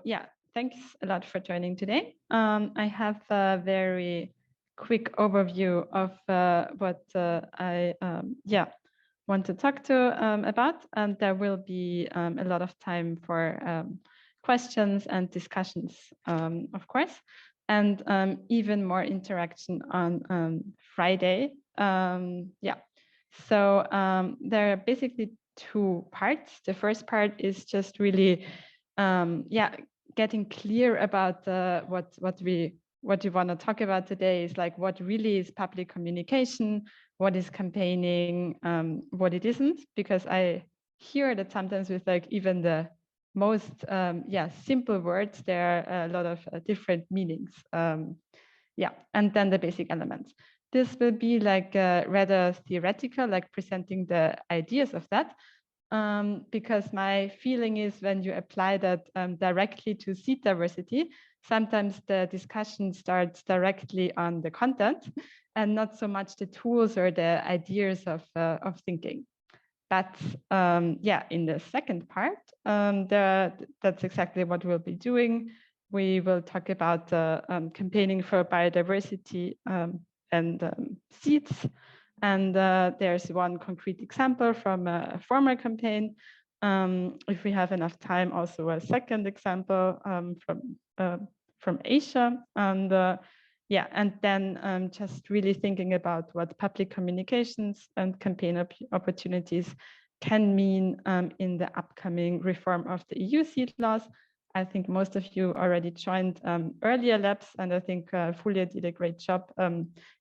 yeah, thanks a lot for joining today. I have a very quick overview of what I want to talk about, and there will be a lot of time for questions and discussions, of course, and even more interaction on Friday. So there are basically two parts. The first part is just really getting clear about what you want to talk about today is like what really is public communication, what is campaigning, what it isn't, because I hear that sometimes with like even the most simple words, there are a lot of different meanings. And then the basic elements. This will be like rather theoretical, like presenting the ideas of that. Because my feeling is when you apply that directly to seed diversity, sometimes the discussion starts directly on the content and not so much the tools or the ideas of thinking. But in the second part, that's exactly what we'll be doing. We will talk about campaigning for biodiversity and seeds. And there's one concrete example from a former campaign. If we have enough time, also a second example from Asia. And then just really thinking about what public communications and campaign opportunities can mean in the upcoming reform of the EU seed laws. I think most of you already joined earlier labs, and I think Fulia did a great job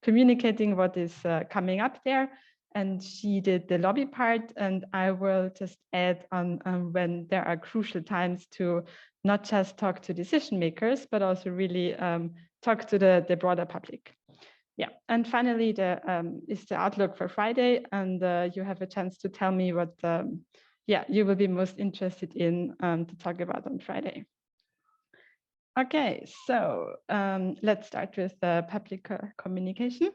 communicating what is coming up there. And she did the lobby part, and I will just add on when there are crucial times to not just talk to decision makers, but also really talk to the broader public. Yeah, and finally, is the outlook for Friday, and you have a chance to tell me what you will be most interested in to talk about on Friday. Okay, so let's start with public communication.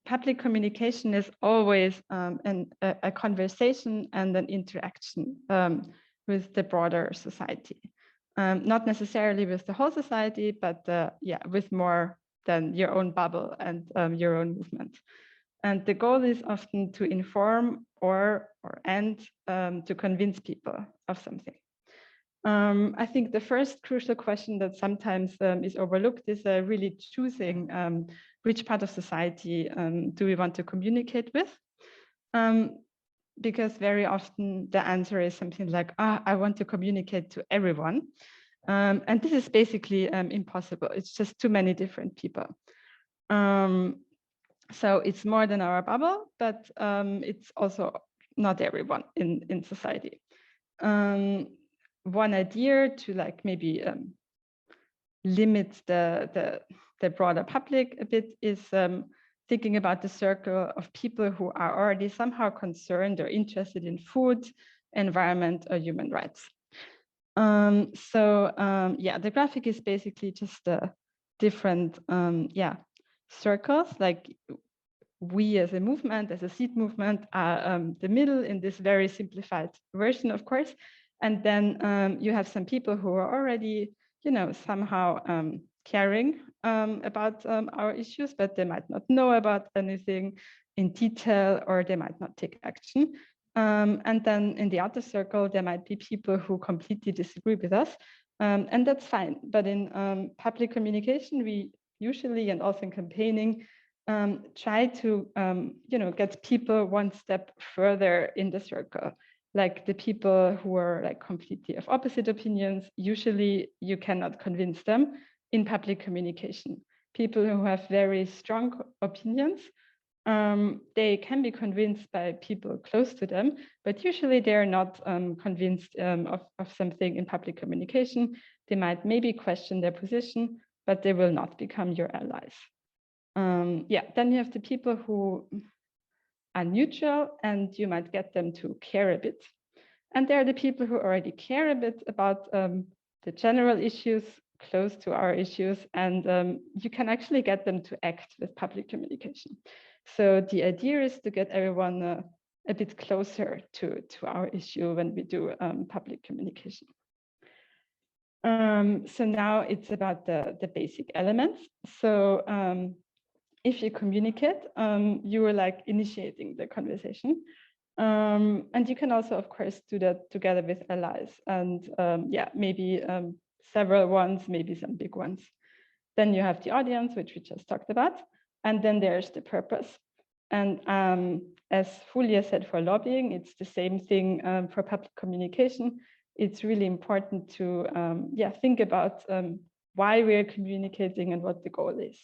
Public communication is always a conversation and an interaction with the broader society. Not necessarily with the whole society, but with more than your own bubble and your own movement. And the goal is often to inform and to convince people of something. I think the first crucial question that sometimes is overlooked is really choosing which part of society do we want to communicate with? Because very often the answer is something like, I want to communicate to everyone. And this is basically impossible. It's just too many different people. So it's more than our bubble, but it's also not everyone in society. One idea to like maybe limit the broader public a bit is thinking about the circle of people who are already somehow concerned or interested in food, environment, or human rights. The graphic is basically just different circles, like we as a movement, as a seed movement, are the middle in this very simplified version, of course. And then you have some people who are already, somehow caring about our issues, but they might not know about anything in detail, or they might not take action. And then in the outer circle, there might be people who completely disagree with us, and that's fine. But in public communication, we usually, and also in campaigning, try to get people one step further in the circle. Like the people who are like completely of opposite opinions, usually you cannot convince them in public communication. People who have very strong opinions, they can be convinced by people close to them, but usually they're not convinced of something in public communication. They might maybe question their position, but they will not become your allies. Then you have the people who are neutral, and you might get them to care a bit. And there are the people who already care a bit about the general issues close to our issues, and you can actually get them to act with public communication. So the idea is to get everyone a bit closer to our issue when we do public communication. So now it's about the basic elements. So if you communicate, you are like initiating the conversation. And you can also, of course, do that together with allies and yeah, maybe several ones, maybe some big ones. Then you have the audience, which we just talked about. And then there's the purpose. And as Julia said for lobbying, it's the same thing for public communication. It's really important to yeah, think about why we're communicating and what the goal is.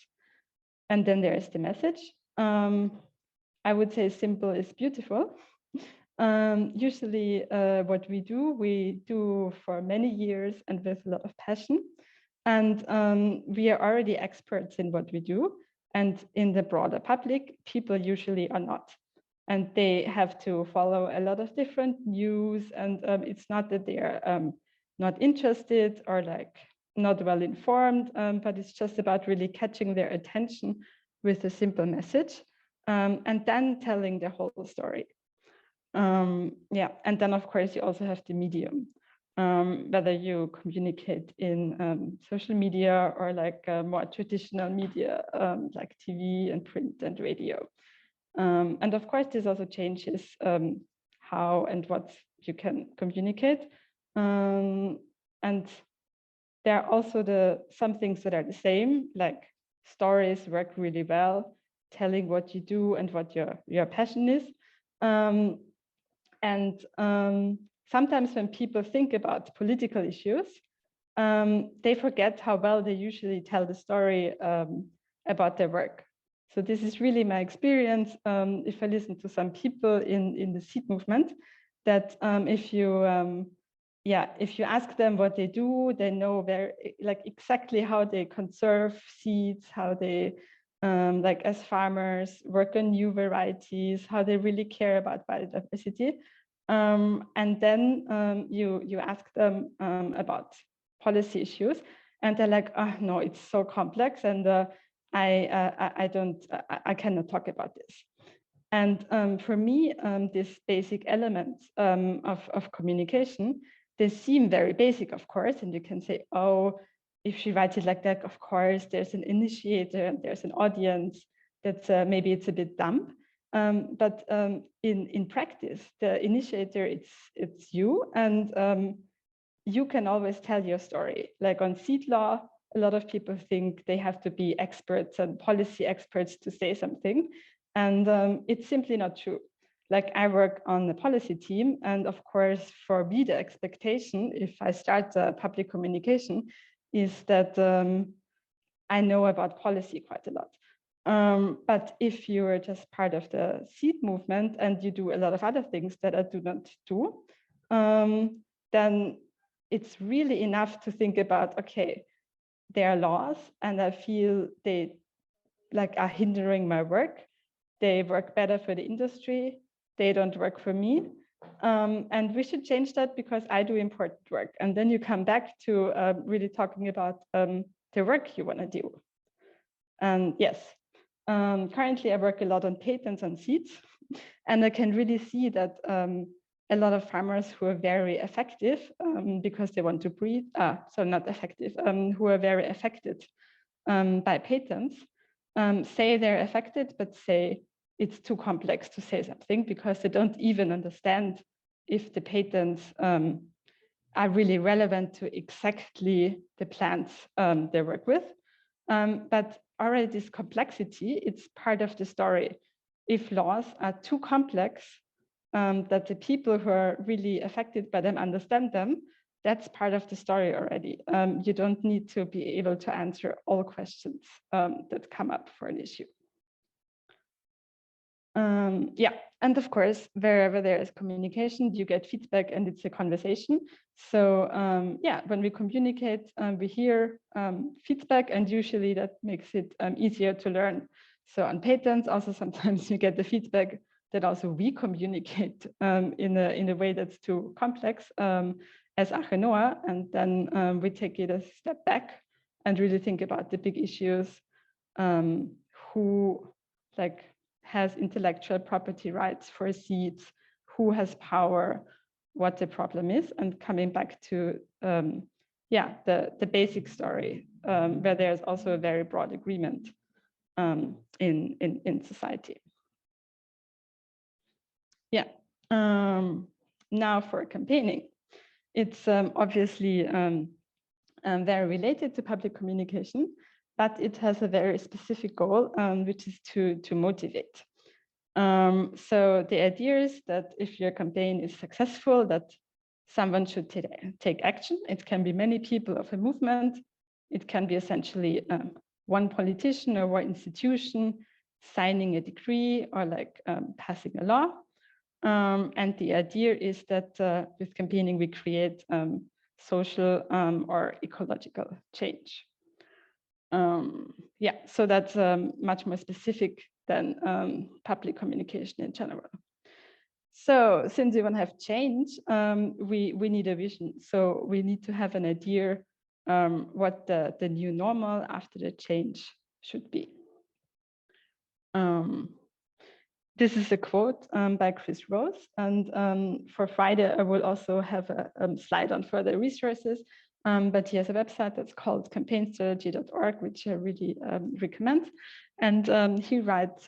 And then there is the message. I would say simple is beautiful. Usually what we do for many years and with a lot of passion. And we are already experts in what we do. And in the broader public, people usually are not. And they have to follow a lot of different news. And it's not that they are not interested or like not well informed, but it's just about really catching their attention with a simple message and then telling the whole story. Yeah, and then of course you also have the medium. Whether you communicate in social media or like more traditional media like TV and print and radio. And of course, this also changes how and what you can communicate. And there are also some things that are the same, like stories work really well, telling what you do and what your passion is. And sometimes when people think about political issues, they forget how well they usually tell the story about their work. So this is really my experience. If I listen to some people in the seed movement, that if you ask them what they do, they know like exactly how they conserve seeds, how they like as farmers work on new varieties, how they really care about biodiversity. And then you ask them about policy issues, and they're like, oh no, it's so complex, and I cannot talk about this. And for me, these basic elements of communication, they seem very basic, of course, and you can say, oh, if she writes it like that, of course, there's an initiator and there's an audience. That's maybe it's a bit dumb. But in practice, the initiator, it's you, and you can always tell your story. Like on seed law, a lot of people think they have to be experts and policy experts to say something. And it's simply not true. Like I work on the policy team, and of course, for me, the expectation, if I start public communication, is that I know about policy quite a lot. But if you are just part of the seed movement and you do a lot of other things that I do not do, then it's really enough to think about, okay, there are laws and I feel they like are hindering my work. They work better for the industry. They don't work for me. And we should change that because I do important work. And then you come back to really talking about the work you want to do. And yes, currently I work a lot on patents on seeds. And I can really see that a lot of farmers who are very effective because they want to breed, so not effective, who are very affected by patents, say they're affected, but say it's too complex to say something because they don't even understand if the patents are really relevant to exactly the plants they work with. But already this complexity, it's part of the story. If laws are too complex, that the people who are really affected by them understand them, that's part of the story already. You don't need to be able to answer all questions that come up for an issue. Yeah, and of course, wherever there is communication, you get feedback and it's a conversation. So yeah, when we communicate, we hear feedback, and usually that makes it easier to learn. So on patents, also sometimes you get the feedback that also we communicate in a way that's too complex as Achenoa, and then we take it a step back and really think about the big issues, who like has intellectual property rights for seeds, who has power, what the problem is, and coming back to yeah, the basic story, where there's also a very broad agreement in society. Yeah. Now for campaigning, it's obviously very related to public communication, but it has a very specific goal, which is to motivate. So the idea is that if your campaign is successful, that someone should take action. It can be many people of a movement. It can be essentially one politician or one institution signing a decree or like passing a law. And the idea is that with campaigning, we create social or ecological change. Yeah, so that's much more specific than public communication in general. So since we want to have change, we need a vision. So we need to have an idea what the new normal after the change should be. This is a quote by Chris Rose. And for Friday, I will also have a slide on further resources. But he has a website that's called campaignstrategy.org, which I really recommend. And he writes,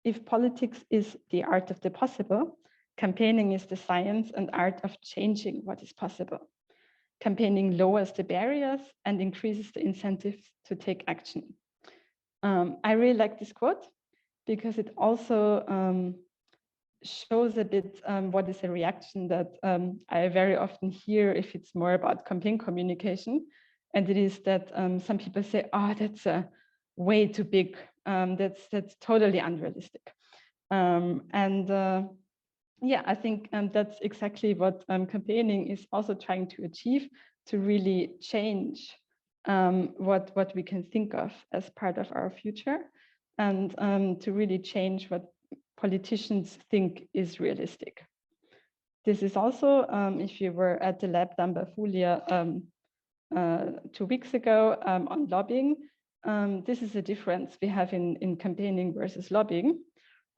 if politics is the art of the possible, campaigning is the science and art of changing what is possible. Campaigning lowers the barriers and increases the incentives to take action. I really like this quote because it also shows a bit what is a reaction that I very often hear if it's more about campaign communication. And it is that some people say, oh, that's way too big. That's totally unrealistic. Yeah, I think that's exactly what campaigning is also trying to achieve, to really change what we can think of as part of our future, and to really change what politicians think is realistic. This is also, if you were at the lab Damba Fulia 2 weeks ago on lobbying, this is a difference we have in campaigning versus lobbying.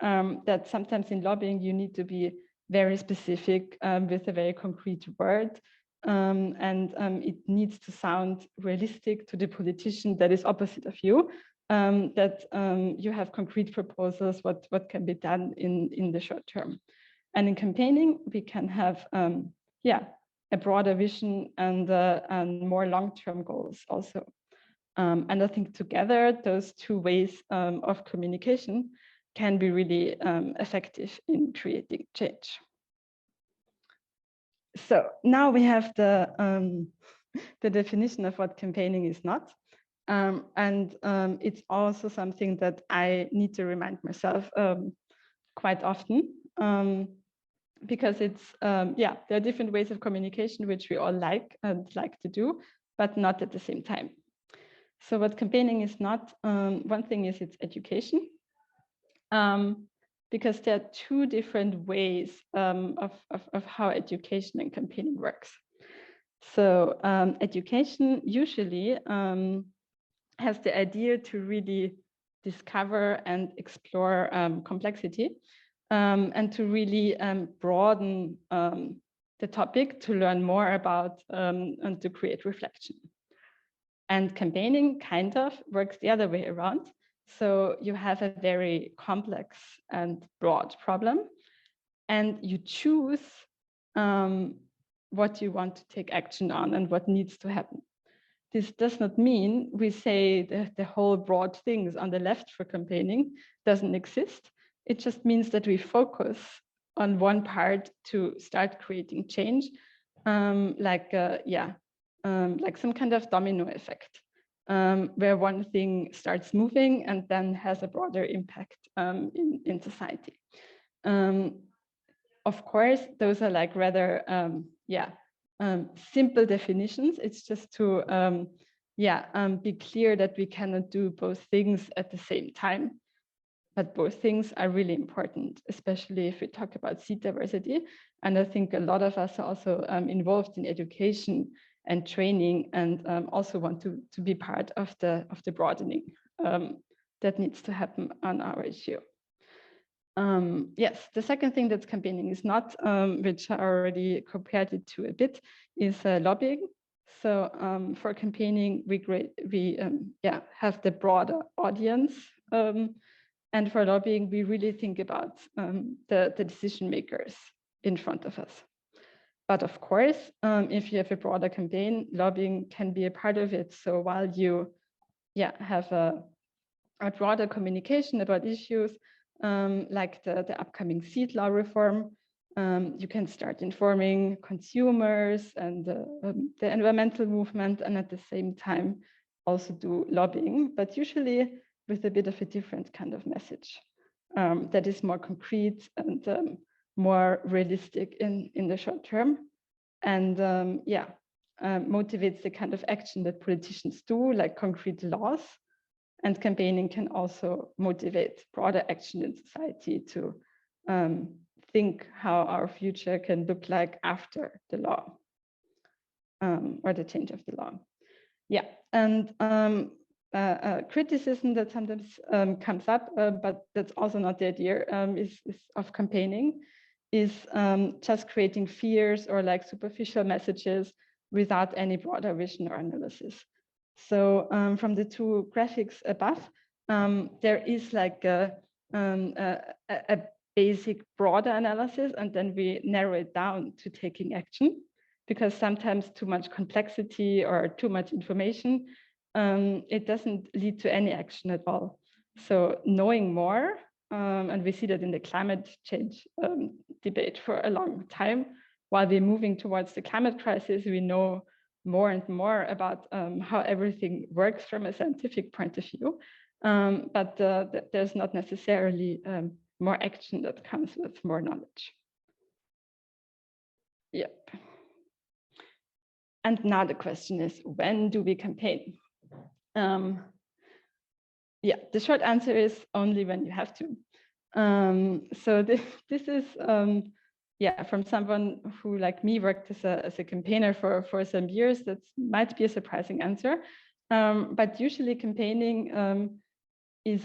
That sometimes in lobbying you need to be very specific with a very concrete word, and it needs to sound realistic to the politician that is opposite of you, that you have concrete proposals what can be done in the short term. And in campaigning we can have a broader vision and more long-term goals also. And I think together those two ways of communication can be really effective in creating change. So now we have the definition of what campaigning is not. And it's also something that I need to remind myself quite often, because it's, there are different ways of communication which we all like and like to do, but not at the same time. So what campaigning is not, one thing is it's education. Because there are two different ways of how education and campaigning works. So education usually has the idea to really discover and explore complexity, and to really broaden the topic, to learn more about and to create reflection. And campaigning kind of works the other way around. So you have a very complex and broad problem, and you choose what you want to take action on and what needs to happen. This does not mean we say the whole broad things on the left for campaigning doesn't exist. It just means that we focus on one part to start creating change, like some kind of domino effect, where one thing starts moving and then has a broader impact in society. Of course, those are like rather simple definitions. It's just to be clear that we cannot do both things at the same time. But both things are really important, especially if we talk about seat diversity. And I think a lot of us are also involved in education and training, and also want to be part of the broadening that needs to happen on our issue. Yes, the second thing that campaigning is not, which I already compared it to a bit, is lobbying. So for campaigning, we have the broader audience. And for lobbying, we really think about the decision makers in front of us. But of course, if you have a broader campaign, lobbying can be a part of it. So while you have a broader communication about issues like the upcoming seed law reform, you can start informing consumers and the environmental movement, and at the same time also do lobbying, but usually with a bit of a different kind of message that is more concrete and more realistic in the short term, and motivates the kind of action that politicians do, like concrete laws. And campaigning can also motivate broader action in society to think how our future can look like after the law or the change of the law. Yeah, and criticism that sometimes comes up, but that's also not the idea is of campaigning, is just creating fears or like superficial messages without any broader vision or analysis. So from the two graphics above, there is like a basic broader analysis, and then we narrow it down to taking action, because sometimes too much complexity or too much information, it doesn't lead to any action at all. So knowing more, and we see that in the climate change debate for a long time, while we're moving towards the climate crisis, we know more and more about how everything works from a scientific point of view, but there's not necessarily more action that comes with more knowledge. Yep. And now the question is, when do we campaign? Yeah, the short answer is only when you have to. So this is from someone who, like me, worked as a campaigner for some years. That might be a surprising answer, but usually campaigning is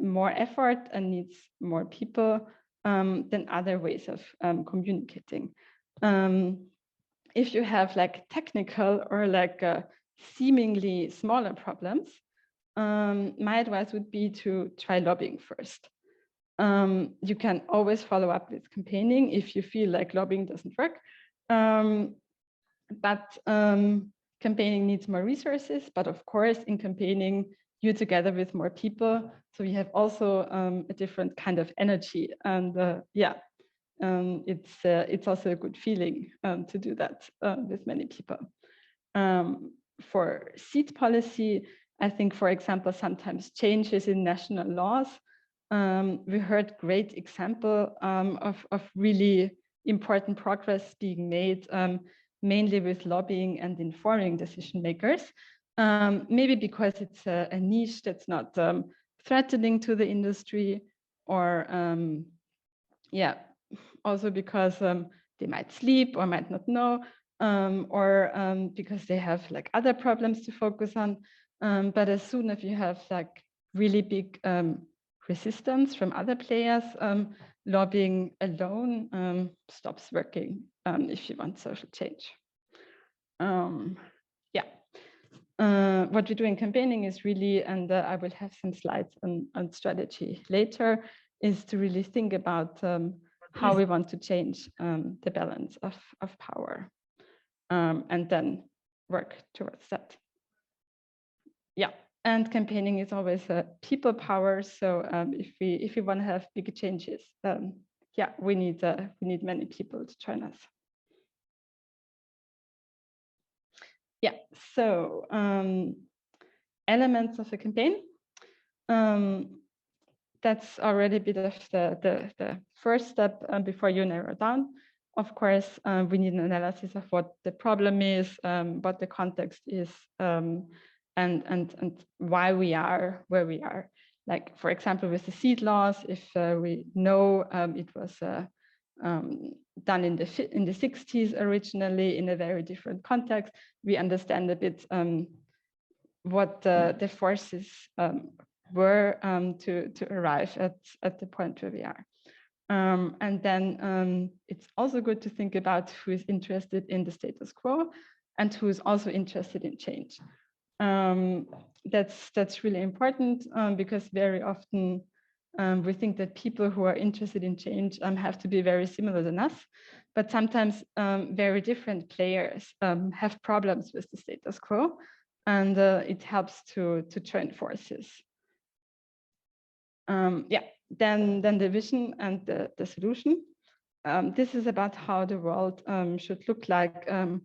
more effort and needs more people than other ways of communicating. If you have like technical or like seemingly smaller problems, my advice would be to try lobbying first. You can always follow up with campaigning if you feel like lobbying doesn't work. But campaigning needs more resources, but of course in campaigning you're together with more people, so you have also a different kind of energy, and it's also a good feeling to do that with many people. For seed policy, I think, for example, sometimes changes in national laws. We heard great example of really important progress being made, mainly with lobbying and informing decision makers. Maybe because it's a niche that's not threatening to the industry, or also because they might sleep or might not know, or because they have like other problems to focus on. But as soon as you have like really big resistance from other players, lobbying alone stops working if you want social change. What we do in campaigning is really, and I will have some slides on strategy later, is to really think about how we want to change the balance of power, and then work towards that. Yeah, and campaigning is always a people power. So if we want to have big changes, we need many people to join us. Yeah, so elements of a campaign. That's already a bit of the first step before you narrow down. Of course, we need an analysis of what the problem is, what the context is, and why we are where we are. Like, for example, with the seed laws, if we know it was done in the 60s originally in a very different context, we understand a bit what the forces were to arrive at the point where we are. And then it's also good to think about who is interested in the status quo and who's also interested in change. That's really important because very often we think that people who are interested in change have to be very similar than us, but sometimes very different players have problems with the status quo, and it helps to join forces. Yeah, then the vision and the solution. This is about how the world should look like in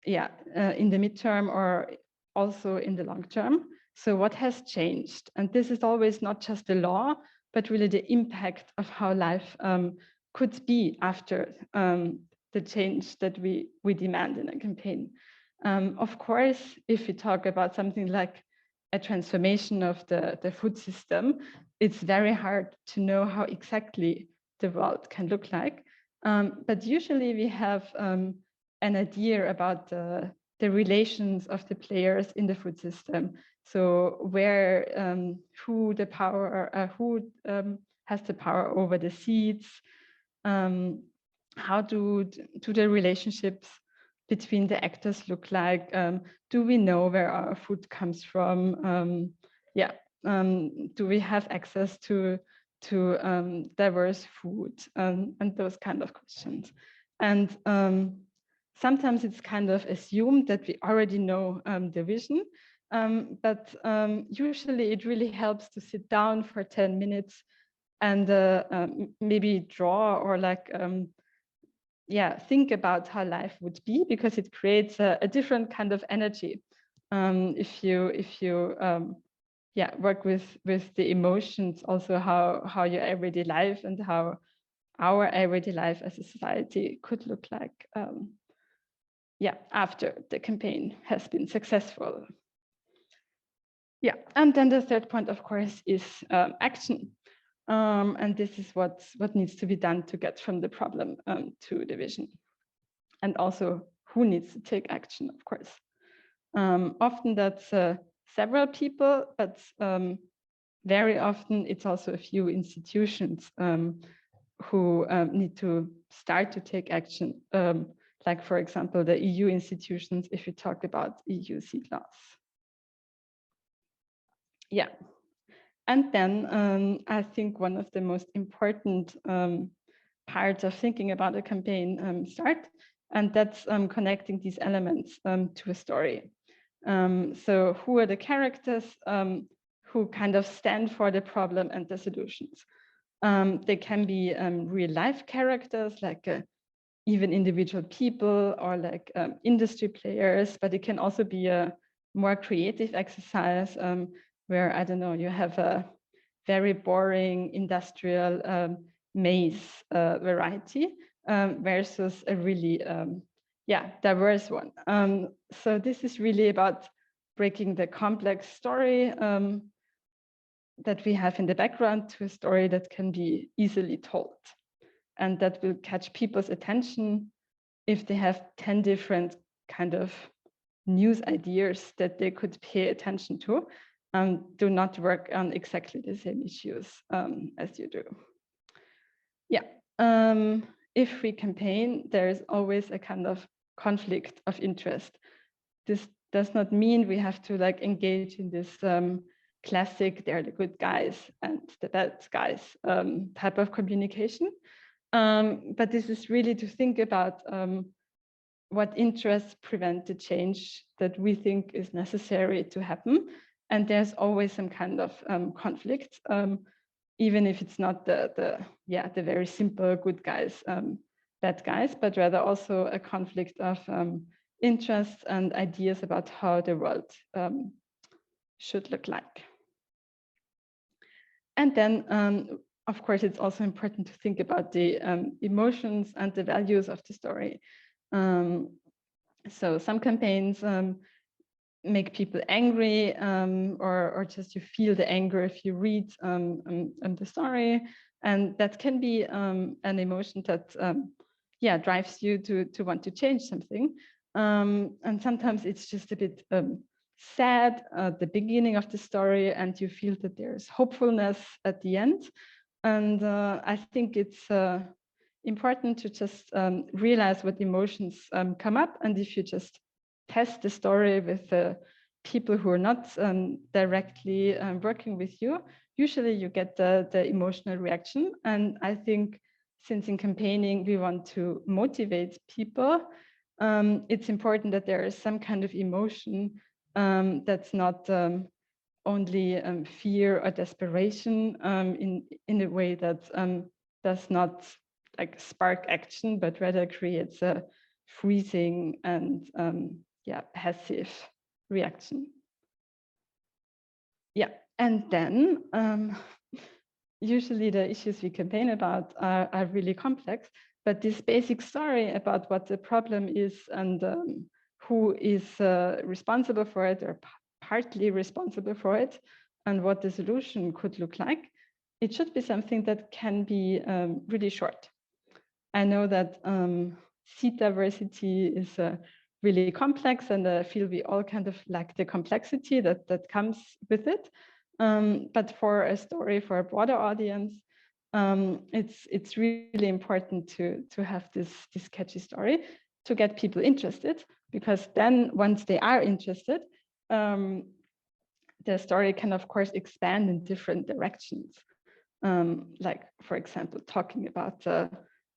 the midterm or also in the long term. So what has changed? And this is always not just the law, but really the impact of how life could be after the change that we demand in a campaign. Of course, if we talk about something like a transformation of the food system, it's very hard to know how exactly the world can look like. But usually we have an idea about the relations of the players in the food system. So where, who has the power over the seeds? How do the relationships between the actors look like? Do we know where our food comes from? Do we have access to diverse food and those kind of questions? And sometimes it's kind of assumed that we already know the vision, but usually it really helps to sit down for 10 minutes and maybe draw or like think about how life would be, because it creates a different kind of energy if you work with the emotions, also how your everyday life and how our everyday life as a society could look like after the campaign has been successful. Yeah, and then the third point, of course, is action. And this is what needs to be done to get from the problem to the vision. And also who needs to take action, of course. Often that's several people, but very often it's also a few institutions who need to start to take action. Like, for example, the EU institutions, if we talk about EU seed laws. Yeah. And then I think one of the most important parts of thinking about a campaign start, and that's connecting these elements to a story. So who are the characters who kind of stand for the problem and the solutions? They can be real life characters, like even individual people or like industry players, but it can also be a more creative exercise where, I don't know, you have a very boring industrial maize variety versus a really diverse one. So this is really about breaking the complex story that we have in the background to a story that can be easily told, and that will catch people's attention if they have 10 different kind of news ideas that they could pay attention to. Do not work on exactly the same issues as you do. Yeah, if we campaign, there is always a kind of conflict of interest. This does not mean we have to like engage in this classic, they're the good guys and the bad guys type of communication. But this is really to think about what interests prevent the change that we think is necessary to happen. And there's always some kind of conflict, even if it's not the very simple good guys, bad guys, but rather also a conflict of interests and ideas about how the world should look like. And then, of course, it's also important to think about the emotions and the values of the story. So some campaigns make people angry, or just you feel the anger if you read the story, and that can be an emotion that drives you to want to change something. And sometimes it's just a bit sad at the beginning of the story, and you feel that there's hopefulness at the end. And I think it's important to just realize what emotions come up, and if you just test the story with the people who are not directly working with you, usually you get the emotional reaction. And I think since in campaigning we want to motivate people, it's important that there is some kind of emotion that's not only fear or desperation in a way that does not like spark action, but rather creates a freezing and passive reaction. Yeah, and then usually the issues we campaign about are really complex, but this basic story about what the problem is and who is responsible for it or partly responsible for it and what the solution could look like, it should be something that can be really short. I know that seed diversity is really complex, and I feel we all kind of lack the complexity that comes with it. But for a story for a broader audience, it's really important to have this catchy story to get people interested, because then once they are interested, the story can of course expand in different directions. Like, for example, talking about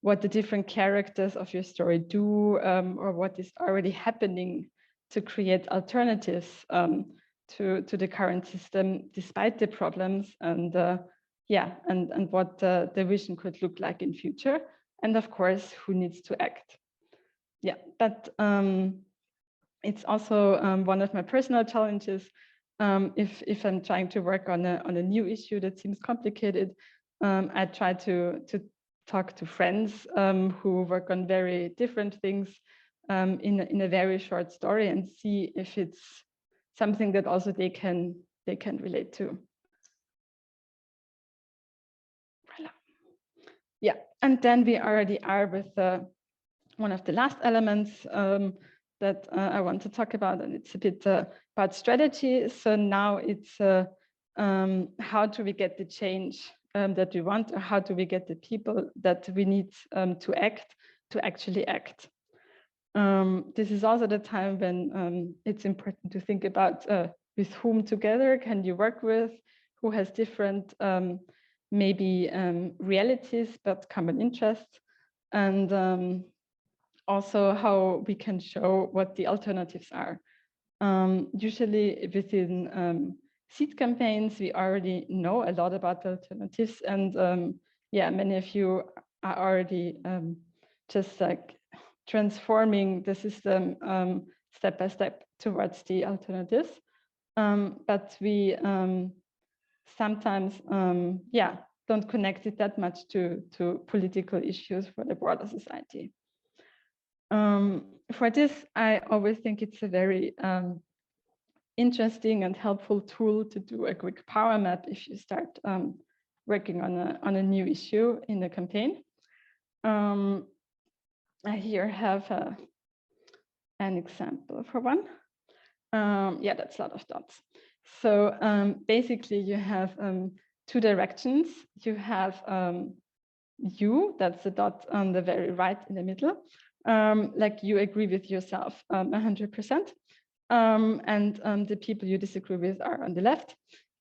what the different characters of your story do, or what is already happening to create alternatives to the current system despite the problems, and and what the vision could look like in future, and of course who needs to act. Yeah, but it's also one of my personal challenges. If I'm trying to work on a new issue that seems complicated, I try to talk to friends who work on very different things in a very short story, and see if it's something that also they can relate to. Voilà. Yeah, and then we already are with one of the last elements that I want to talk about, and it's a bit about strategy. So now it's how do we get the change that we want, or how do we get the people that we need to act, to actually act. This is also the time when it's important to think about with whom together can you work with, who has different maybe realities but common interests, and also how we can show what the alternatives are. Usually within seed campaigns, we already know a lot about the alternatives, and many of you are already just like transforming the system step by step towards the alternatives. But we sometimes don't connect it that much to political issues for the broader society. For this, I always think it's a very interesting and helpful tool to do a quick power map if you start working on a new issue in a campaign. I here have an example for one. That's a lot of dots. So basically you have two directions. You have you, that's the dot on the very right in the middle. Like you agree with yourself 100%. And the people you disagree with are on the left.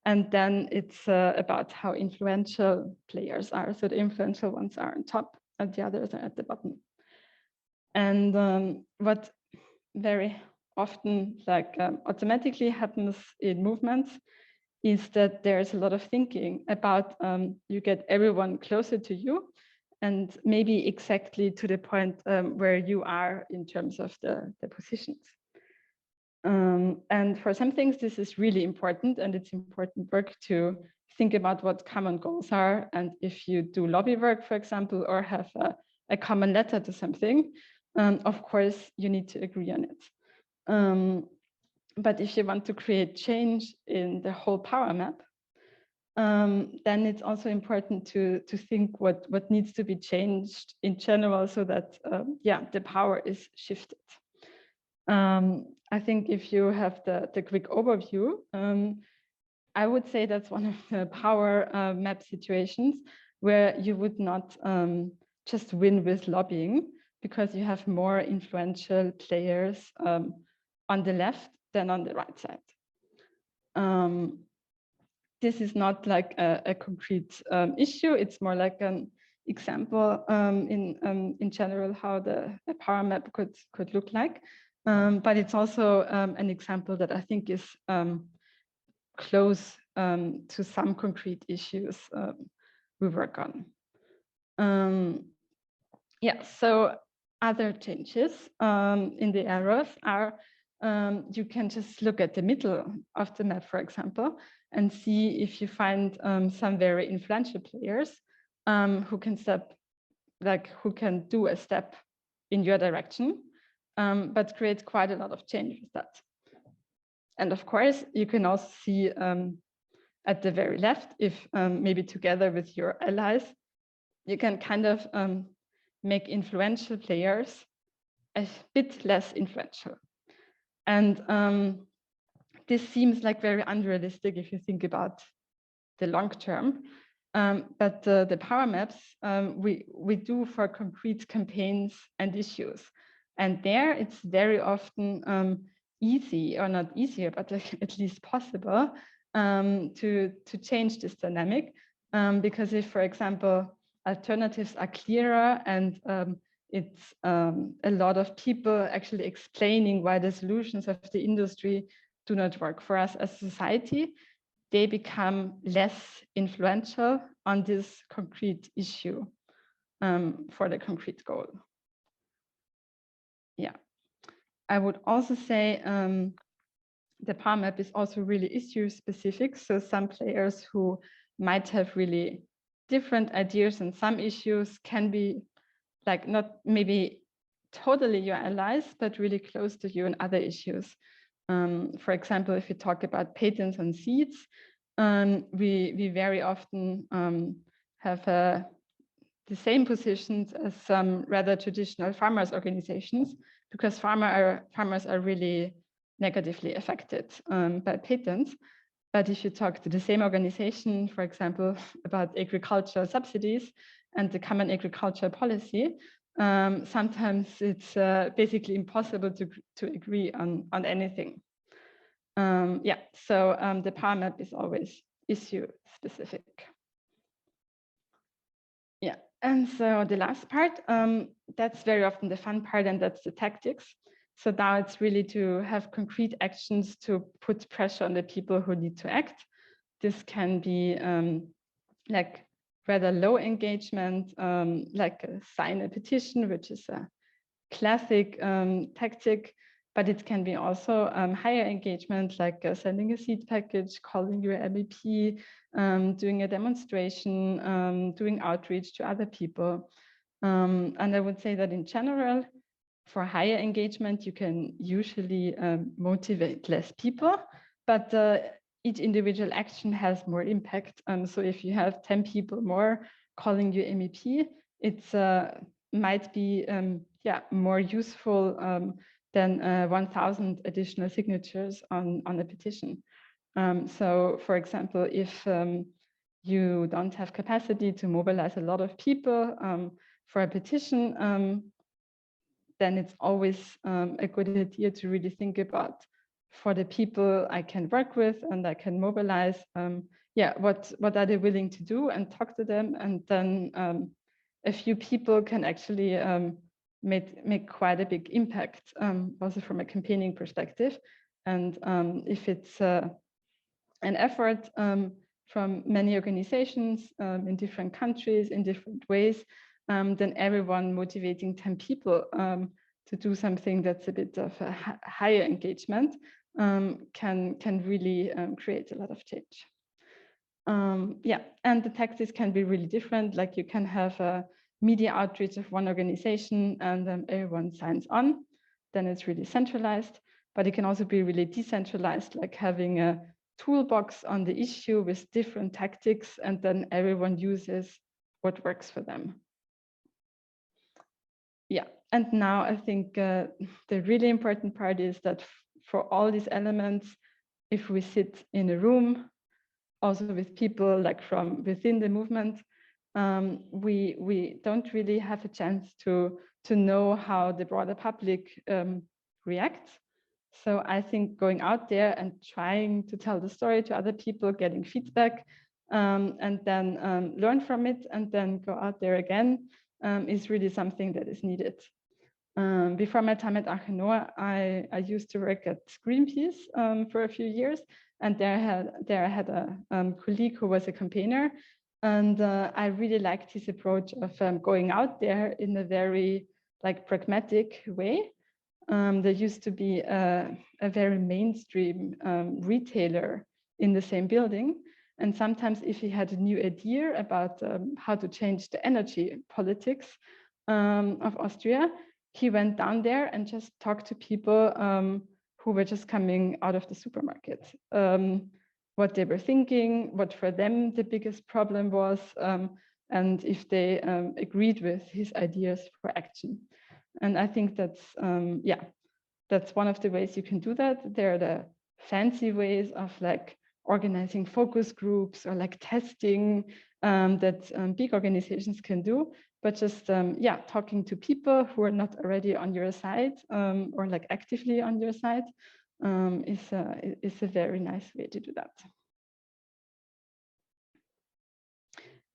And then it's about how influential players are. So the influential ones are on top and the others are at the bottom. And what very often automatically happens in movements is that there's a lot of thinking about you get everyone closer to you and maybe exactly to the point where you are in terms of the positions. And for some things, this is really important, and it's important work to think about what common goals are. And if you do lobby work, for example, or have a common letter to something, of course, you need to agree on it. But if you want to create change in the whole power map, then it's also important to think what needs to be changed in general so that, the power is shifted. I think if you have the quick overview, I would say that's one of the power map situations where you would not just win with lobbying, because you have more influential players on on the left than on the right side. This is not like a concrete issue. It's more like an example in general how a power map could look like. But it's also an example that I think is close to some concrete issues we work on. Yeah, so other changes in the arrows are you can just look at the middle of the map, for example, and see if you find some very influential players who can do a step in your direction, but create quite a lot of change with that. And of course, you can also see at the very left, if maybe together with your allies, you can kind of make influential players a bit less influential. And this seems like very unrealistic if you think about the long term. But the power maps we do for concrete campaigns and issues. And there it's very often easy, or not easier, but at least possible to change this dynamic. Because if, for example, alternatives are clearer and it's a lot of people actually explaining why the solutions of the industry do not work for us as a society, they become less influential on this concrete issue for the concrete goal. Yeah, I would also say the power map is also really issue specific. So some players who might have really different ideas on some issues can be like not maybe totally your allies, but really close to you in other issues. For example, if you talk about patents on seeds, we very often have the same positions as some rather traditional farmers organizations, because farmers are really negatively affected by patents. But if you talk to the same organization, for example, about agricultural subsidies and the common agricultural policy, sometimes it's basically impossible to agree on anything. Yeah, so the power map is always issue specific. Yeah, and so the last part, that's very often the fun part, and that's the tactics. So now it's really to have concrete actions to put pressure on the people who need to act. This can be like rather low engagement, like sign a petition, which is a classic tactic, but it can be also higher engagement, like sending a seed package, calling your MEP, doing a demonstration, doing outreach to other people. And I would say that in general, for higher engagement, you can usually motivate less people, but each individual action has more impact. So if you have 10 people more calling you MEP, it's might be more useful than 1,000 additional signatures on a petition. So for example, if you don't have capacity to mobilize a lot of people for a petition, then it's always a good idea to really think about, for the people I can work with and I can mobilize, what are they willing to do, and talk to them. And then a few people can actually make quite a big impact, also from a campaigning perspective. And if it's an effort from many organizations in different countries in different ways, then everyone motivating 10 people to do something that's a bit of a higher engagement can really create a lot of change. Yeah, and the tactics can be really different. Like you can have a media outreach of one organization and everyone signs on, then it's really centralized. But it can also be really decentralized, like having a toolbox on the issue with different tactics, and then everyone uses what works for them. Yeah, and now I think the really important part is that for all these elements, if we sit in a room, also with people like from within the movement, we don't really have a chance to know how the broader public reacts. So I think going out there and trying to tell the story to other people, getting feedback, and then learn from it and then go out there again is really something that is needed. Before my time at Arche Noah, I used to work at Greenpeace for a few years, and there I had a colleague who was a campaigner, and I really liked his approach of going out there in a very pragmatic way. There used to be a very mainstream retailer in the same building, and sometimes if he had a new idea about how to change the energy politics of Austria, he went down there and just talked to people who were just coming out of the supermarket, what they were thinking, what for them the biggest problem was, and if they agreed with his ideas for action. And I think that's, that's one of the ways you can do that. There are the fancy ways of organizing focus groups or testing that big organizations can do. But just, talking to people who are not already on your side or actively on your side is a very nice way to do that.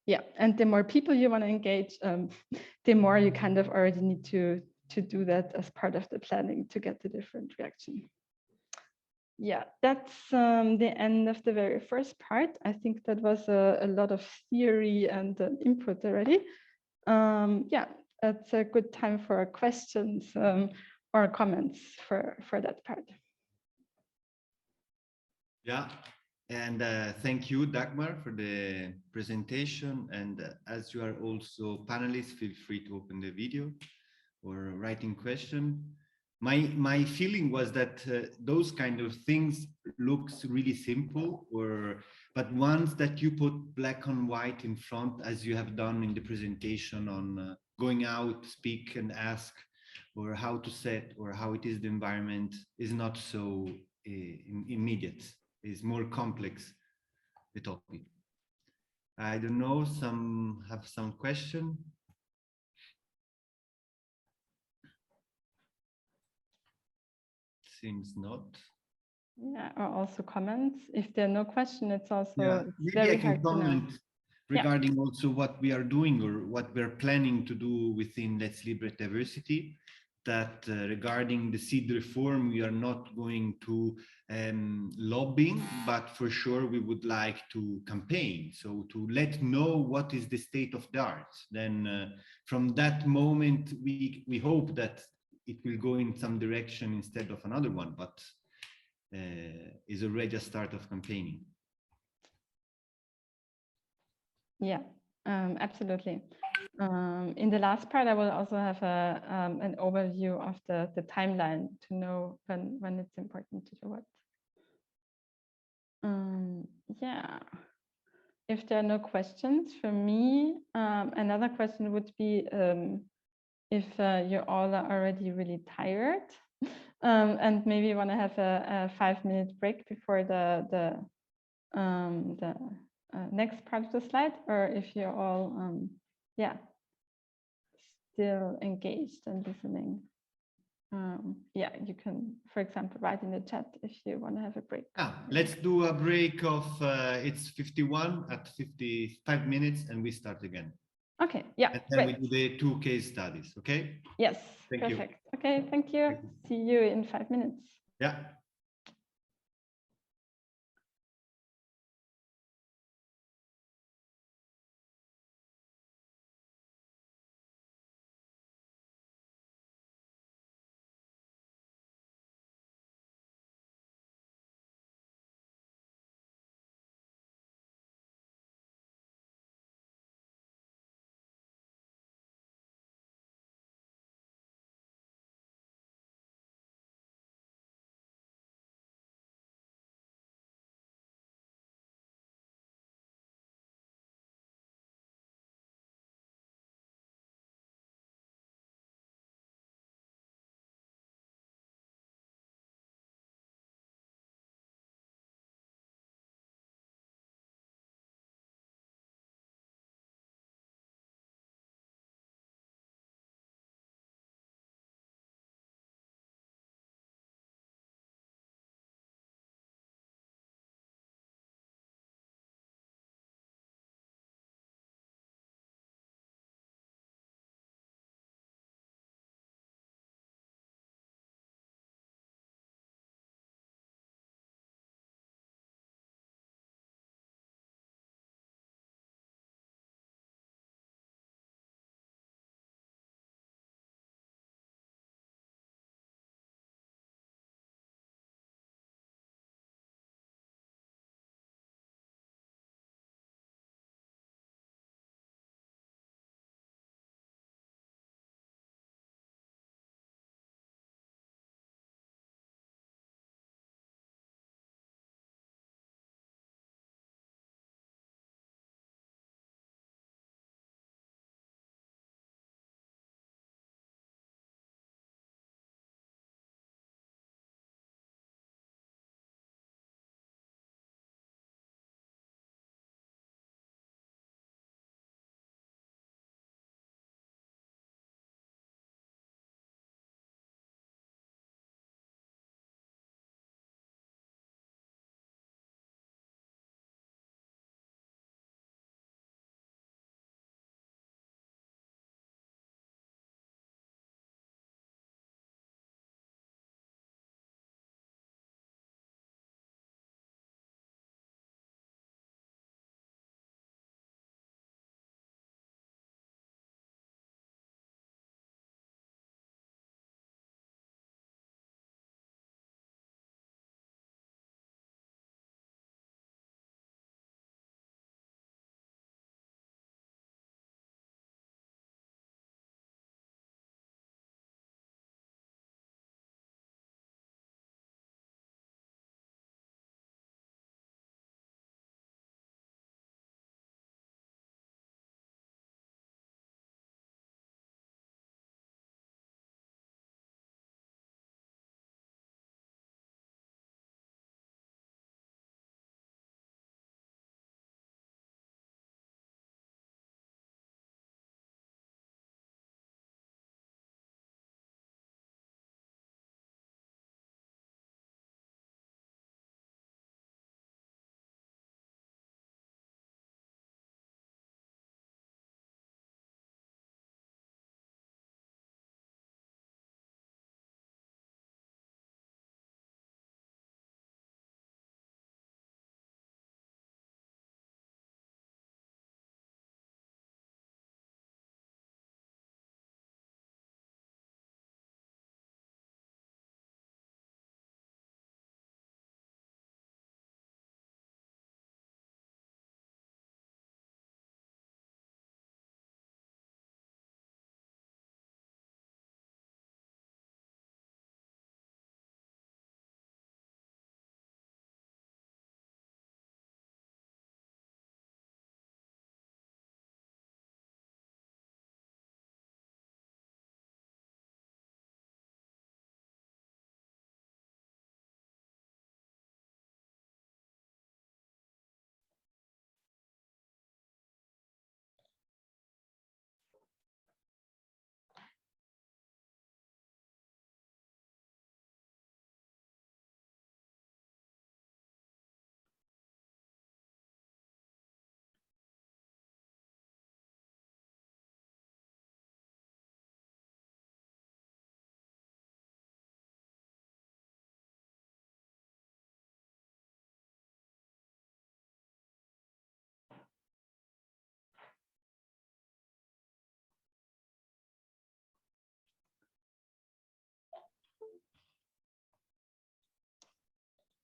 Yeah, and the more people you want to engage, the more you kind of already need to do that as part of the planning to get the different reaction. Yeah, that's the end of the very first part. I think that was a lot of theory and input already. Yeah, that's a good time for questions or comments for that part. Yeah, and thank you, Dagmar, for the presentation. And as you are also panelists, feel free to open the video or writing question. My feeling was that those kind of things looks really simple, but once that you put black on white in front, as you have done in the presentation on going out, speak and ask, or how to set, or how it is the environment, is not so immediate. It's more complex, the topic. I don't know, some have some question. Seems not. Yeah, or also comments. If there are no questions, it's also maybe I can comment regarding also what we are doing or what we're planning to do within Let's Liberate Diversity. That regarding the seed reform, we are not going to lobbying, but for sure we would like to campaign. So to let know what is the state of the art. Then from that moment, we hope that it will go in some direction instead of another one, but is already a start of campaigning. Yeah, absolutely. In the last part, I will also have an overview of the timeline to know when it's important to do what. Yeah, if there are no questions for me, another question would be if you all are already really tired and maybe want to have a 5-minute break before the next part of the slide, or if you're all still engaged and listening. Yeah, you can, for example, write in the chat if you want to have a break. Let's do a break of it's 51 at 55 minutes and we start again. Okay, yeah. And then we do the 2 case studies, okay? Yes, thank perfect. You. Okay, thank you. See you in 5 minutes. Yeah.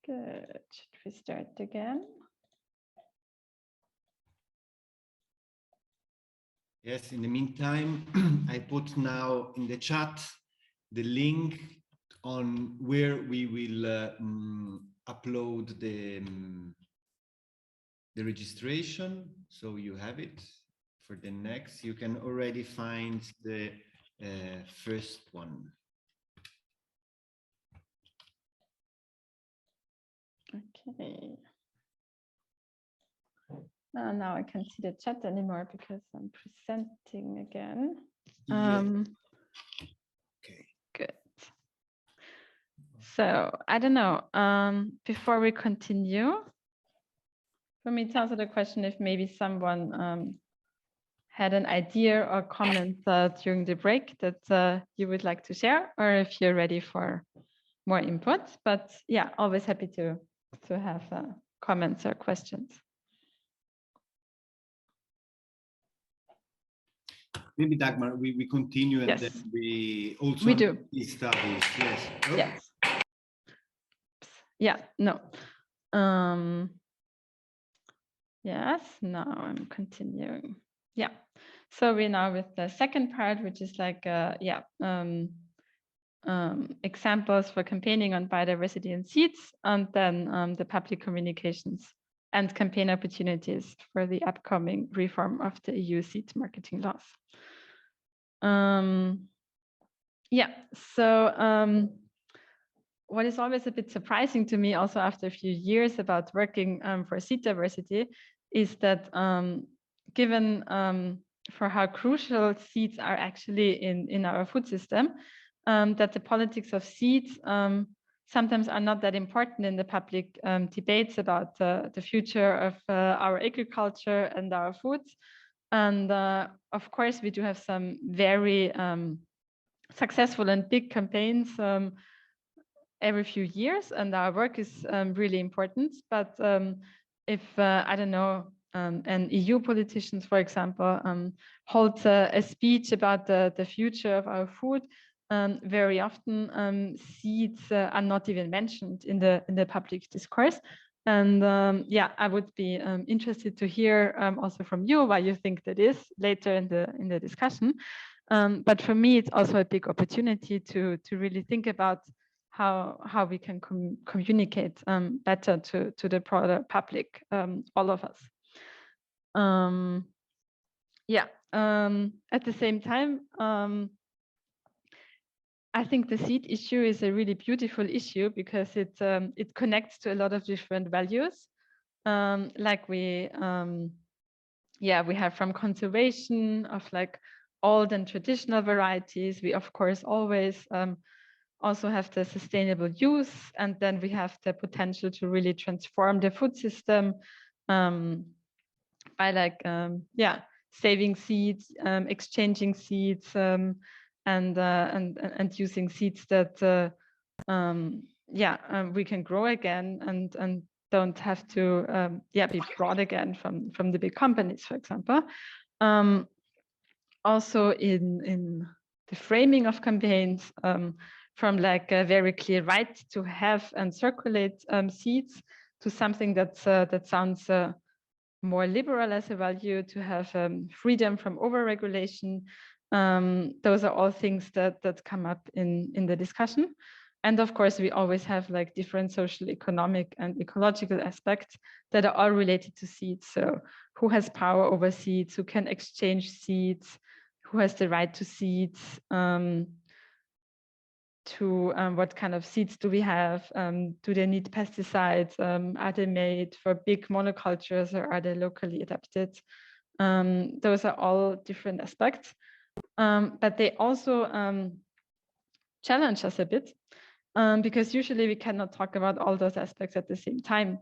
Good. Should we start again? Yes, in the meantime, I put now in the chat the link on where we will upload the registration. So you have it for the next. You can already find the first one. Okay. Now I can't see the chat anymore because I'm presenting again. Okay. Good. So I don't know, before we continue, for me it's also the question if maybe someone had an idea or comment during the break that you would like to share, or if you're ready for more input. But yeah, always happy to have comments or questions. Maybe Dagmar, we continue and yes. then we also do studies. Yes. Oh. Yes. Yeah. No. Yes. Now I'm continuing. Yeah. So we're now with the second part, which is like examples for campaigning on biodiversity and seeds, and then the public communications and campaign opportunities for the upcoming reform of the EU seed marketing laws. So what is always a bit surprising to me, also after a few years about working for seed diversity, is that given for how crucial seeds are actually in our food system, that the politics of seeds sometimes are not that important in the public debates about the future of our agriculture and our foods. And of course, we do have some very successful and big campaigns every few years, and our work is really important. But if I don't know, an EU politician, for example, holds a speech about the future of our food, very often seeds are not even mentioned in the public discourse. And yeah, I would be interested to hear also from you why you think that is later in the discussion. But for me, it's also a big opportunity to really think about how we can communicate better to the broader public, all of us. At the same time, I think the seed issue is a really beautiful issue because it connects to a lot of different values. Like we have from conservation of like old and traditional varieties. We of course always also have the sustainable use, and then we have the potential to really transform the food system by like saving seeds, exchanging seeds, and using seeds that we can grow again and don't have to be brought again from the big companies, for example. Also in the framing of campaigns, from like a very clear right to have and circulate seeds to something that sounds more liberal as a value, to have freedom from overregulation. Those are all things that come up in the discussion. And of course, we always have like different social, economic, and ecological aspects that are all related to seeds. So who has power over seeds, who can exchange seeds, who has the right to seeds, what kind of seeds do we have? Do they need pesticides? Are they made for big monocultures or are they locally adapted? Those are all different aspects, but they also challenge us a bit, because usually we cannot talk about all those aspects at the same time.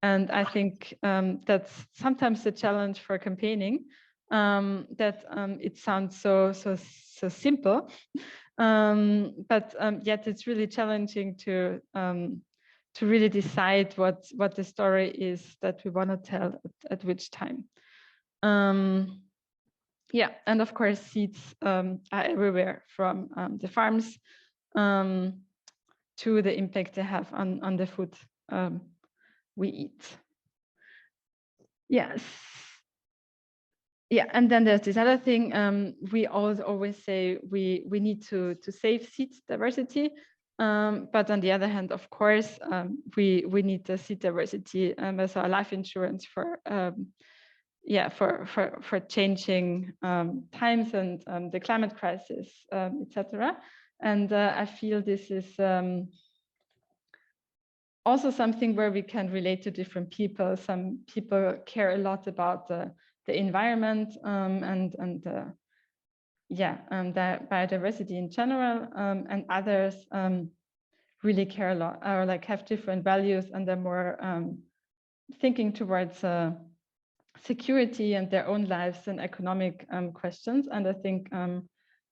And I think that's sometimes the challenge for campaigning, that it sounds so simple, but yet it's really challenging to really decide what the story is that we want to tell at which time. And of course, seeds are everywhere, from the farms to the impact they have on the food we eat. Yes. Yeah, and then there's this other thing. We always say we need to save seed diversity, but on the other hand, of course, we need the seed diversity as our life insurance for for changing times and the climate crisis, etc. And I feel this is also something where we can relate to different people. Some people care a lot about the environment and the biodiversity in general, and others really care a lot, or like have different values, and they're more thinking towards security and their own lives and economic questions. And I think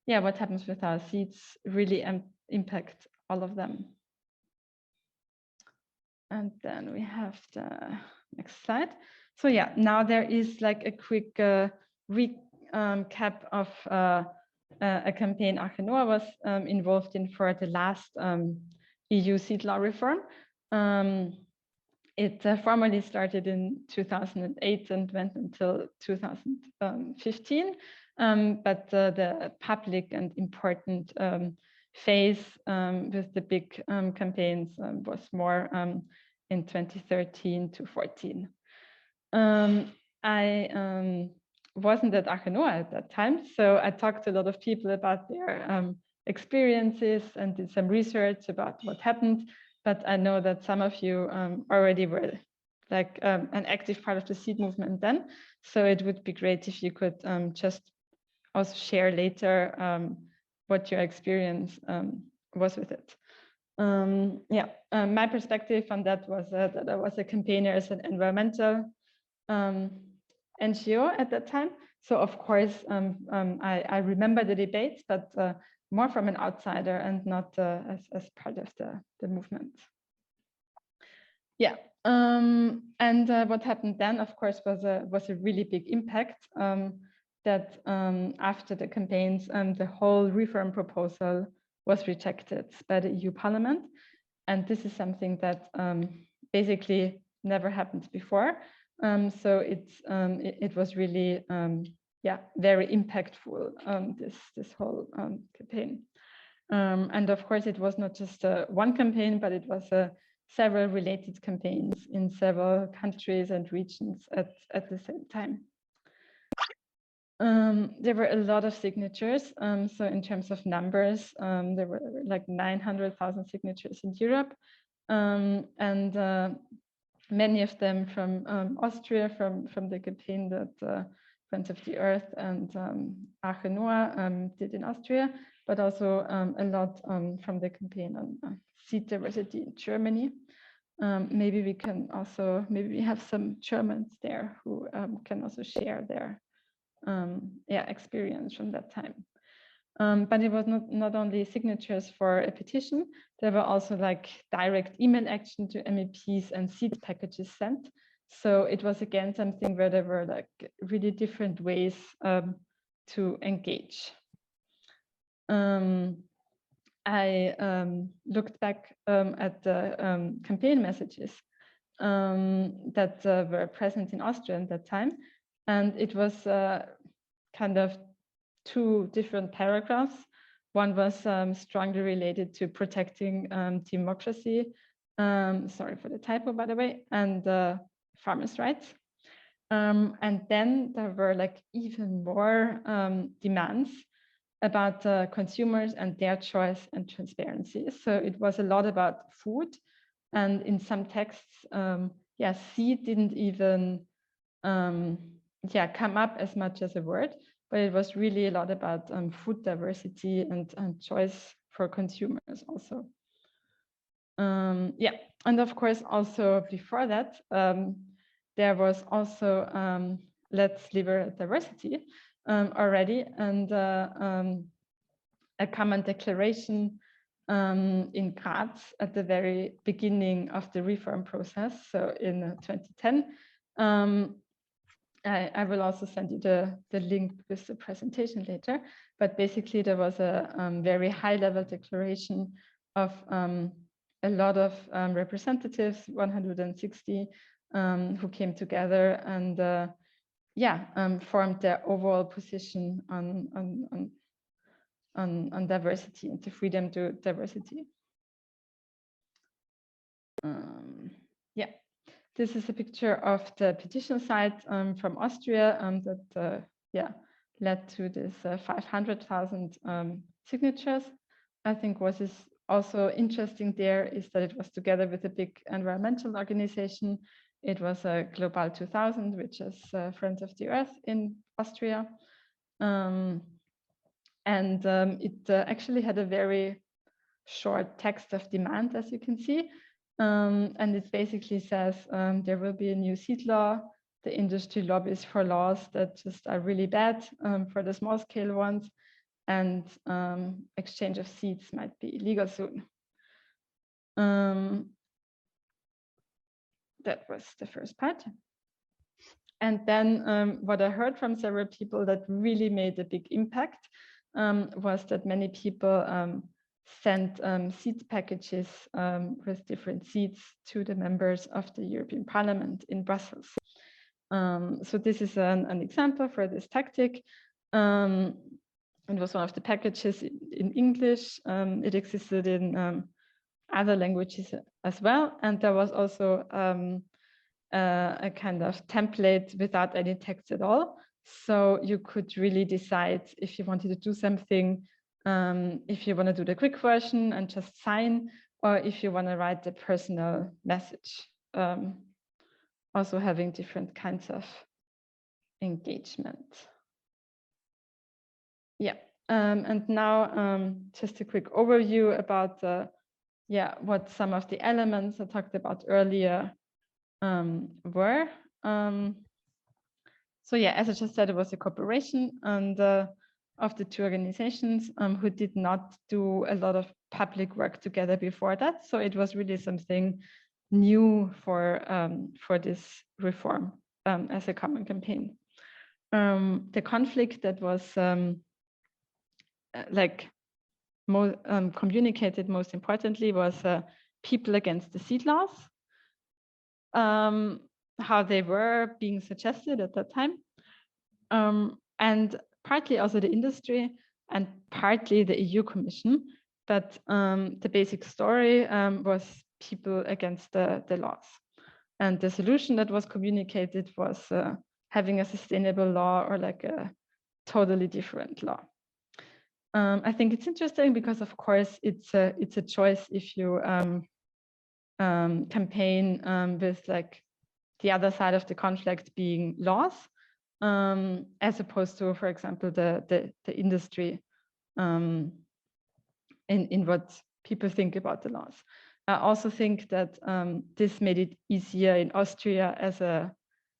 what happens with our seeds really impact all of them. And then we have the next slide. So yeah, now there is like a quick recap of a campaign Achenoa was involved in for the last EU seed law reform. It formally started in 2008 and went until 2015. But the public and important phase with the big campaigns was more in 2013 to 14. I wasn't at Achenoa at that time, so I talked to a lot of people about their experiences and did some research about what happened. But I know that some of you already were like an active part of the seed movement then. So it would be great if you could just also share later what your experience was with it. My perspective on that was that I was a campaigner as an environmental NGO at that time. So of course, I remember the debates, but more from an outsider and not as part of the movement. Yeah, and what happened then, of course, was a really big impact. That after the campaigns, the whole reform proposal was rejected by the EU Parliament, and this is something that basically never happened before. So it was really very impactful, this whole campaign. And of course, it was not just one campaign, but it was several related campaigns in several countries and regions at the same time. There were a lot of signatures. So in terms of numbers, there were like 900,000 signatures in Europe, and many of them from Austria, from the campaign that Friends of the Earth and Achenoa did in Austria, but also a lot from the campaign on seed diversity in Germany. Maybe we have some Germans there who can also share their experience from that time. But it was not only signatures for a petition, there were also like direct email action to MEPs and seed packages sent. So it was again something where there were like really different ways to engage. I looked back at the campaign messages that were present in Austria at that time. And it was kind of two different paragraphs. One was strongly related to protecting democracy, sorry for the typo, by the way, and farmers' rights. And then there were like even more demands about consumers and their choice and transparency. So it was a lot about food. And in some texts, seed didn't even come up as much as a word, but it was really a lot about food diversity and choice for consumers also. And of course, also before that, there was also Let's Liberate Diversity already, and a common declaration in Graz at the very beginning of the reform process, so in 2010. I will also send you the link with the presentation later, but basically there was a very high level declaration of a lot of representatives, 160, who came together and formed their overall position on diversity and the freedom to diversity. This is a picture of the petition site from Austria that led to this 500,000 signatures. I think what is also interesting there is that it was together with a big environmental organization. It was a Global 2000, which is Friends of the Earth in Austria. It actually had a very short text of demand, as you can see. And it basically says there will be a new seed law. The industry lobbies for laws that just are really bad for the small scale ones. And exchange of seeds might be illegal soon. That was the first part. And then what I heard from several people that really made a big impact was that many people sent seed packages with different seeds to the members of the European Parliament in Brussels. So this is an example for this tactic. It was one of the packages in English. It existed in other languages as well. And there was also a kind of template without any text at all. So you could really decide if you wanted to do something, if you want to do the quick version and just sign, or if you want to write the personal message. Also having different kinds of engagement. Yeah, and now just a quick overview about what some of the elements I talked about earlier were. So yeah, as I just said, it was a cooperation and of the two organizations who did not do a lot of public work together before that. So it was really something new for this reform as a common campaign. The conflict that was communicated most importantly was people against the seed laws, how they were being suggested at that time, and partly also the industry and partly the EU Commission. But the basic story was people against the laws. And the solution that was communicated was having a sustainable law or like a totally different law. I think it's interesting because, of course, it's a choice if you campaign with like the other side of the conflict being laws, as opposed to, for example, the industry in what people think about the laws. I also think that this made it easier in Austria, as a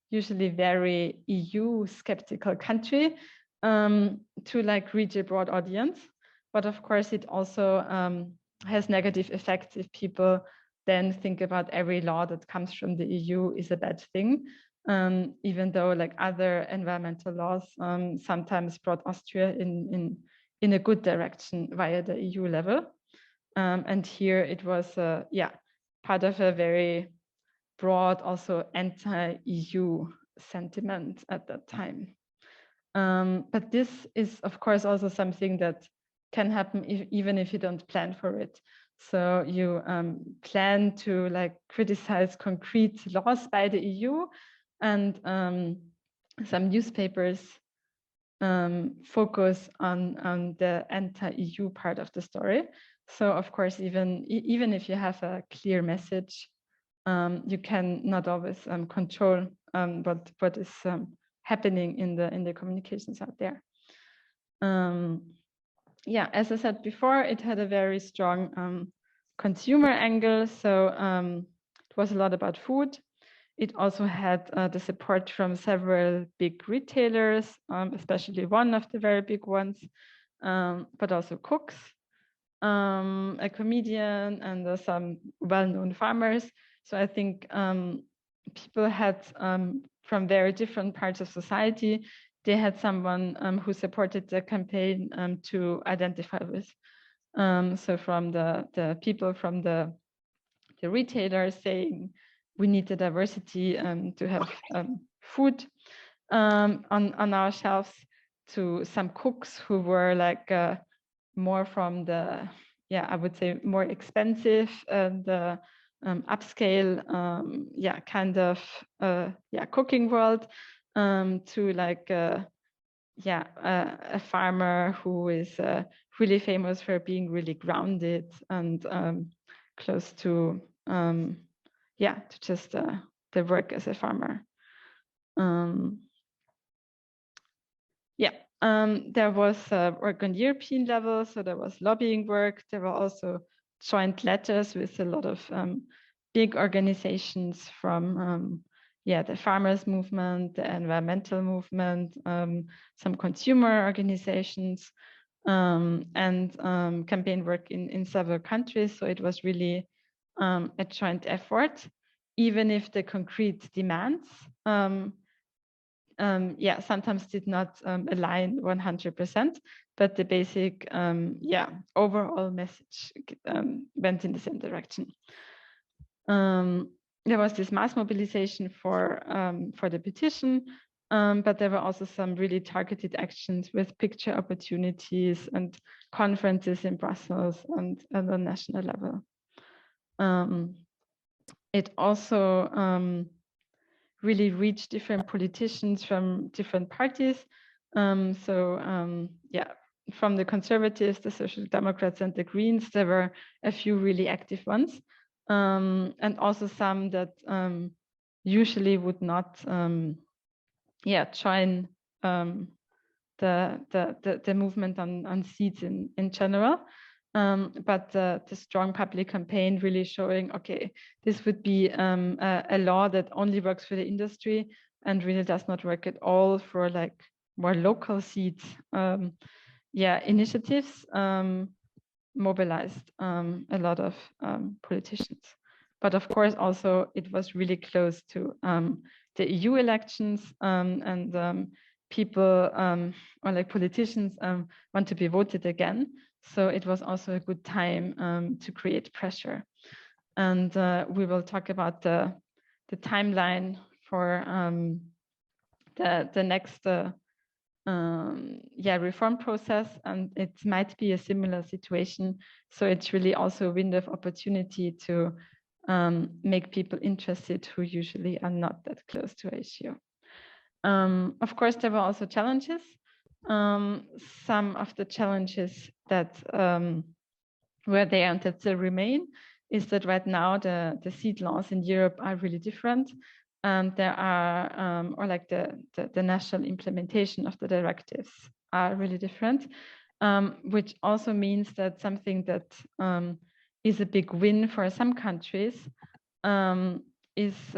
usually very EU skeptical country, to like reach a broad audience. But of course, it also has negative effects if people then think about every law that comes from the EU is a bad thing, even though like other environmental laws sometimes brought Austria in a good direction via the EU level. And here it was, part of a very broad, also anti-EU sentiment at that time. But this is, of course, also something that can happen even if you don't plan for it. So you plan to like criticize concrete laws by the EU, and some newspapers focus on the anti-EU part of the story. So of course, even if you have a clear message, you can not always control what is happening in the communications out there. As I said before, it had a very strong consumer angle. So it was a lot about food. It also had the support from several big retailers, especially one of the very big ones, but also cooks, a comedian, and some well-known farmers. So I think people had from very different parts of society, they had someone who supported the campaign to identify with. So from the people from the the retailers saying we need the diversity to have food on our shelves, to some cooks who were like more from the, yeah, I would say more expensive and upscale, kind of cooking world, to like a farmer who is really famous for being really grounded and close to just the work as a farmer. There was work on European level, so there was lobbying work. There were also joint letters with a lot of big organizations from the farmers movement, the environmental movement, some consumer organizations, and campaign work in several countries. So it was really a joint effort, even if the concrete demands sometimes did not align 100%, but the basic overall message went in the same direction. There was this mass mobilization for the petition, but there were also some really targeted actions with picture opportunities and conferences in Brussels and at the national level. It also really reach different politicians from different parties. From the Conservatives, the Social Democrats, and the Greens, there were a few really active ones, and also some that usually would not join the movement on seeds in general. But the strong public campaign really showing, okay, this would be a law that only works for the industry and really does not work at all for like more local seeds. Initiatives mobilized a lot of politicians. But of course, also it was really close to the EU elections, and people or like politicians want to be voted again. So it was also a good time to create pressure. And we will talk about the timeline for the next reform process, and it might be a similar situation. So it's really also a window of opportunity to make people interested who usually are not that close to issue. Of course, there were also challenges. Some of the challenges that were there and that still remain is that right now the seed laws in Europe are really different. There are, or like the national implementation of the directives are really different, which also means that something that is a big win for some countries is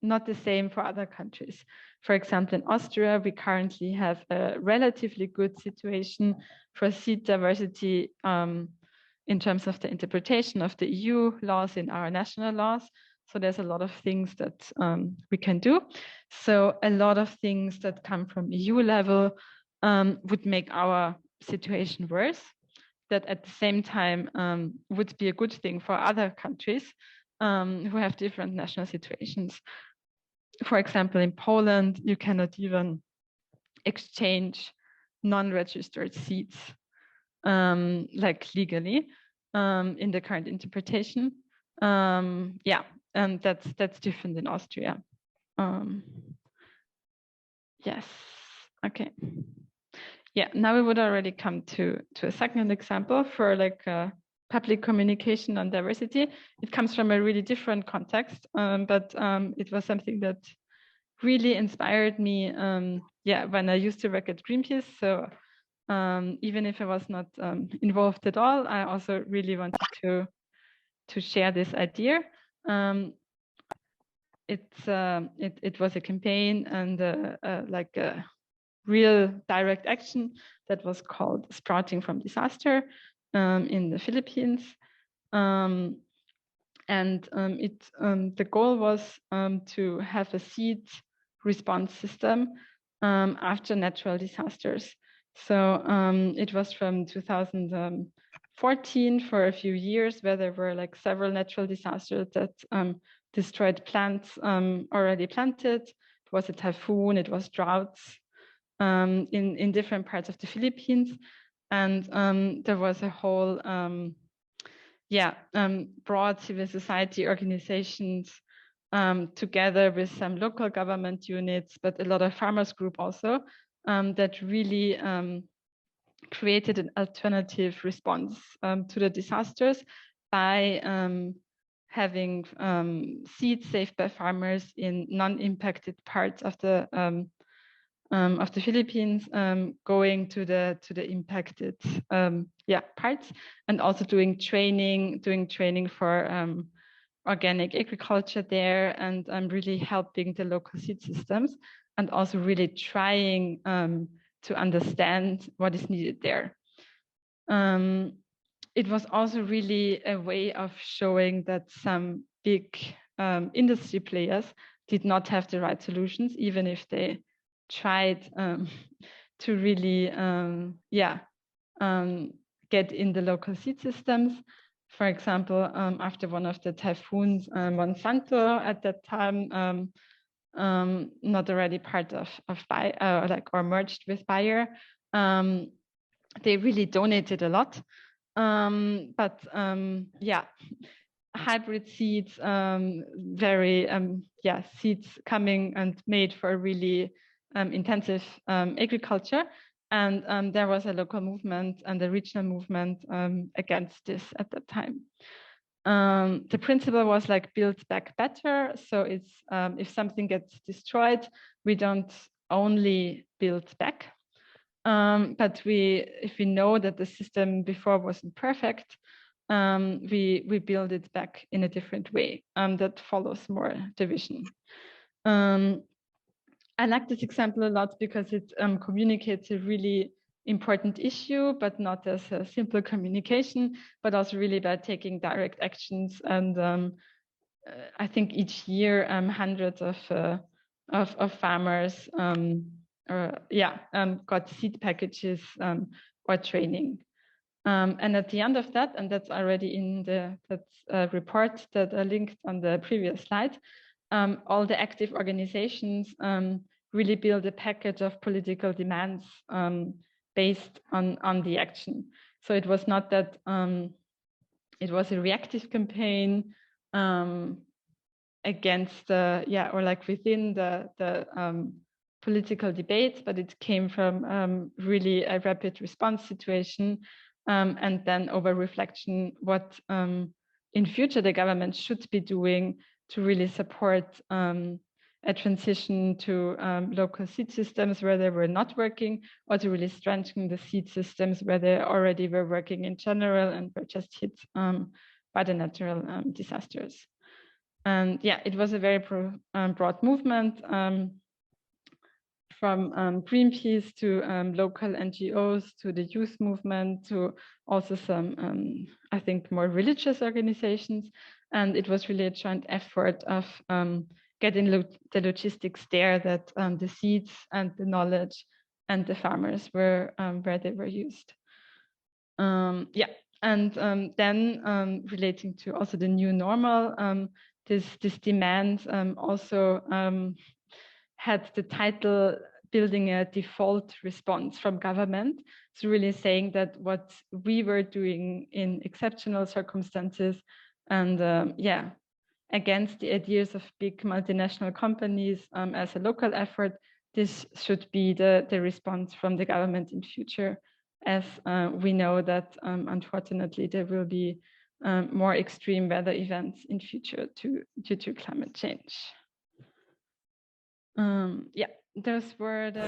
not the same for other countries. For example, in Austria, we currently have a relatively good situation for seed diversity in terms of the interpretation of the EU laws in our national laws. So there's a lot of things that we can do. So a lot of things that come from EU level would make our situation worse. That at the same time would be a good thing for other countries who have different national situations. For example, in Poland, you cannot even exchange non-registered seeds like legally in the current interpretation. And that's different in Austria. Yes, okay. Yeah, now we would already come to a second example for like public communication on diversity. It comes from a really different context, but it was something that really inspired me when I used to work at Greenpeace. So even if I was not involved at all, I also really wanted to share this idea. It was a campaign and like a real direct action that was called Sprouting from Disaster in the Philippines. The goal was to have a seed response system after natural disasters. So it was from 2005 2014 for a few years, where there were like several natural disasters that destroyed plants already planted. It was a typhoon, it was droughts in different parts of the Philippines. And there was a whole broad civil society organizations together with some local government units, but a lot of farmers group also, that really created an alternative response to the disasters by having seeds saved by farmers in non-impacted parts of the Philippines, going to the impacted parts, and also doing training for organic agriculture there, and really helping the local seed systems, and also really trying to understand what is needed there. It was also really a way of showing that some big industry players did not have the right solutions, even if they tried to really get in the local seed systems. For example, after one of the typhoons, Monsanto at that time, not already part of Bayer, or merged with Bayer, they really donated a lot. Hybrid seeds, seeds coming and made for really intensive agriculture. And there was a local movement and a regional movement against this at that time. The principle was like build back better. So it's if something gets destroyed, we don't only build back, but if we know that the system before wasn't perfect, we build it back in a different way that follows more the vision. I like this example a lot because it communicates a really important issue, but not as a simple communication, but also really by taking direct actions. And I think each year hundreds of farmers got seed packages or training. And at the end of that, and that's already in the report that I linked on the previous slide, all the active organizations really build a package of political demands based on the action. So it was not that it was a reactive campaign against within the political debate, but it came from really a rapid response situation, and then over reflection what in future the government should be doing to really support a transition to local seed systems where they were not working, or to really strengthen the seed systems where they already were working in general and were just hit by the natural disasters. And it was a very broad movement, from Greenpeace to local NGOs to the youth movement to also some, I think, more religious organizations. And it was really a joint effort of getting the logistics there, that the seeds and the knowledge and the farmers were where they were used. Then relating to also the new normal, this demand also had the title building a default response from government. So really saying that what we were doing in exceptional circumstances and against the ideas of big multinational companies as a local effort, this should be the response from the government in future, as we know that unfortunately there will be more extreme weather events in future due to climate change. Those were the